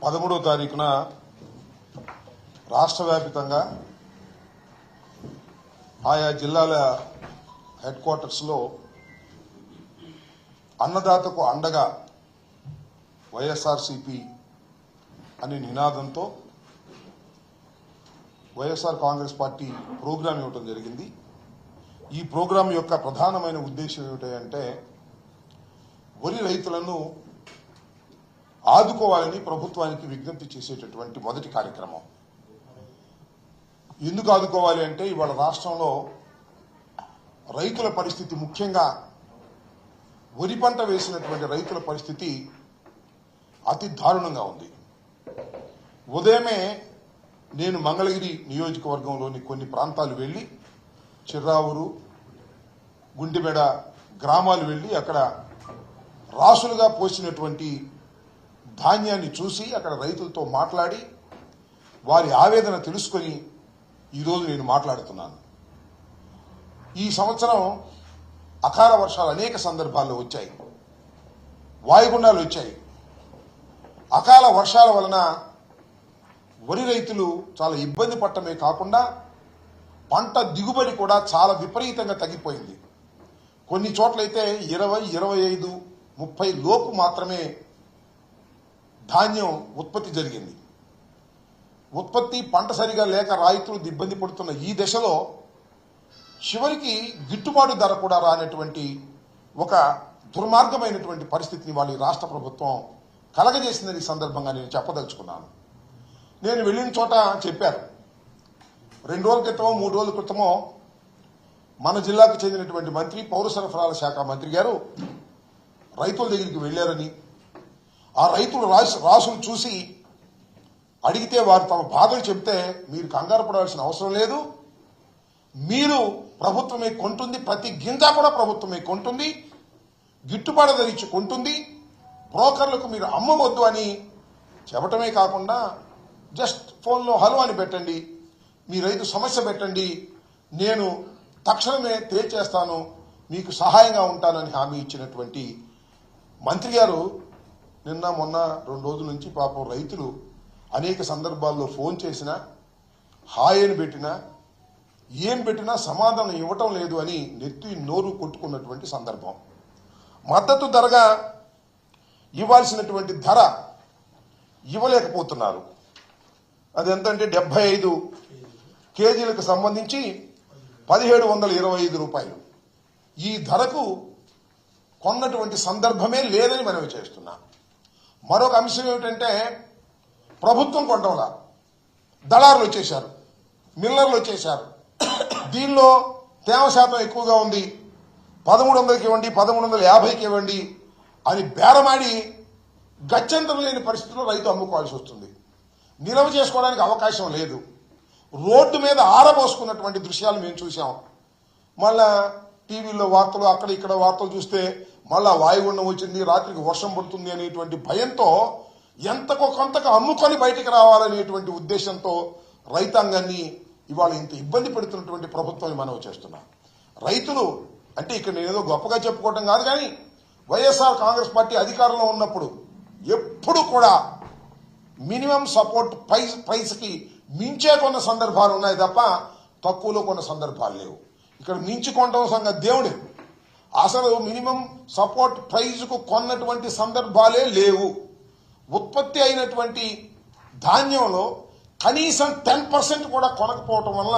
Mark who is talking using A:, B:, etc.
A: పదమూడవ తారీఖున రాష్ట్ర వ్యాప్తంగా ఆయా జిల్లాల హెడ్ క్వార్టర్స్లో అన్నదాతకు అండగా వైఎస్ఆర్సీపీ అనే నినాదంతో వైఎస్ఆర్ కాంగ్రెస్ పార్టీ ప్రోగ్రాం ఇవ్వడం జరిగింది. ఈ ప్రోగ్రాం యొక్క ప్రధానమైన ఉద్దేశం ఏమిటంటే వరి రైతులను ఆదుకోవాలని ప్రభుత్వానికి విజ్ఞప్తి చేసేటటువంటి మొదటి కార్యక్రమం. ఎందుకు ఆదుకోవాలి అంటే ఇవాళ రాష్ట్రంలో రైతుల పరిస్థితి, ముఖ్యంగా వరి పంట వేసినటువంటి రైతుల పరిస్థితి అతి దారుణంగా ఉంది. ఉదయమే నేను మంగళగిరి నియోజకవర్గంలోని కొన్ని ప్రాంతాలు వెళ్లి చిర్రావూరు, గుండెబెడ గ్రామాలు వెళ్లి అక్కడ రాసులుగా పోసినటువంటి ధాన్యాన్ని చూసి అక్కడ రైతులతో మాట్లాడి వారి ఆవేదన తెలుసుకొని ఈరోజు నేను మాట్లాడుతున్నాను. ఈ సంవత్సరం అకాల వర్షాలు అనేక సందర్భాల్లో వచ్చాయి, వాయుగుండాలు వచ్చాయి. అకాల వర్షాల వలన వరి రైతులు చాలా ఇబ్బంది పడటమే కాకుండా పంట దిగుబడి కూడా చాలా విపరీతంగా తగ్గిపోయింది. కొన్ని చోట్లయితే 20, 25, 30 లోపు మాత్రమే ధాన్యం ఉత్పత్తి జరిగింది. ఉత్పత్తి పంట సరిగా లేక రైతులు ఇబ్బంది పడుతున్న ఈ దశలో చివరికి గిట్టుబాటు ధర కూడా రానటువంటి ఒక దుర్మార్గమైనటువంటి పరిస్థితిని వాళ్ళ రాష్ట్ర ప్రభుత్వం కలగజేసిందని ఈ సందర్భంగా నేను చెప్పదలుచుకున్నాను. నేను వెళ్ళిన చోట చెప్పారు, 2 రోజుల క్రితమో 3 రోజుల క్రితమో మన జిల్లాకు చెందినటువంటి మంత్రి, పౌర సరఫరాల శాఖ మంత్రి గారు రైతుల దగ్గరికి వెళ్లారని, ఆ రైతులు రాసులు చూసి అడిగితే వారు తమ బాధలు చెప్తే మీరు కంగారు పడాల్సిన అవసరం లేదు, మీరు ప్రభుత్వమే కొంటుంది, ప్రతి గింజ కూడా ప్రభుత్వమే కొంటుంది, గిట్టుబాటు ధర ఇచ్చి కొంటుంది, బ్రోకర్లకు మీరు అమ్మవద్దు అని చెప్పటమే కాకుండా జస్ట్ ఫోన్లో హలో అని పెట్టండి, మీ రైతు సమస్య పెట్టండి, నేను తక్షణమే తేల్చేస్తాను, మీకు సహాయంగా ఉంటానని హామీ ఇచ్చినటువంటి మంత్రి గారు నిన్న మొన్న 2 రోజుల నుంచి పాపం రైతులు అనేక సందర్భాల్లో ఫోన్ చేసినా, హాయ్ అని పెట్టినా, ఏం పెట్టినా సమాధానం ఇవ్వటం లేదు అని నెత్తి నోరు కొట్టుకున్నటువంటి సందర్భం. మద్దతు ధరగా ఇవ్వాల్సినటువంటి ధర ఇవ్వలేకపోతున్నారు. అది ఎంతంటే 75 కేజీలకు సంబంధించి 1725 రూపాయలు. ఈ ధరకు కొన్నటువంటి సందర్భమే లేదని మనవి చేస్తున్నా. మరొక అంశం ఏమిటంటే ప్రభుత్వం కొనడంలా దళారులు వచ్చేశారు, మిల్లర్లు వచ్చేశారు. దీనిలో తేమ శాతం ఎక్కువగా ఉంది, 1300కి ఇవ్వండి, 1350కి ఇవ్వండి అని బేరమాడి గత్యంతరం లేని పరిస్థితుల్లో రైతు అమ్ముకోవాల్సి వస్తుంది. నిల్వ చేసుకోవడానికి అవకాశం లేదు. రోడ్డు మీద ఆరబోసుకున్నటువంటి దృశ్యాలు మేము చూసాం. మళ్ళా టీవీలో వార్తలు, అక్కడ ఇక్కడ వార్తలు చూస్తే మళ్ళా వాయుగుండం వచ్చింది, రాత్రికి వర్షం పడుతుంది అనేటువంటి భయంతో ఎంతకో కొంతకు అమ్ముకొని బయటికి రావాలనేటువంటి ఉద్దేశంతో రైతాంగాన్ని ఇవాళ ఇంత ఇబ్బంది పెడుతున్నటువంటి ప్రభుత్వాన్ని మనవి చేస్తున్నాం. రైతులు అంటే ఇక్కడ నేనేదో గొప్పగా చెప్పుకోవడం కాదు, కానీ వైఎస్ఆర్ కాంగ్రెస్ పార్టీ అధికారంలో ఉన్నప్పుడు ఎప్పుడు కూడా మినిమం సపోర్ట్ ప్రైస్కి మించే కొన్న సందర్భాలు ఉన్నాయి తప్ప తక్కువలో కొన్న సందర్భాలు లేవు. ఇక్కడ మించి కొనడం సంగతి దేవుడే, అసలు మినిమం సపోర్ట్ ప్రైజ్కు కొన్నటువంటి సందర్భాలే లేవు. ఉత్పత్తి అయినటువంటి ధాన్యంలో కనీసం 10% కూడా కొనకపోవటం వల్ల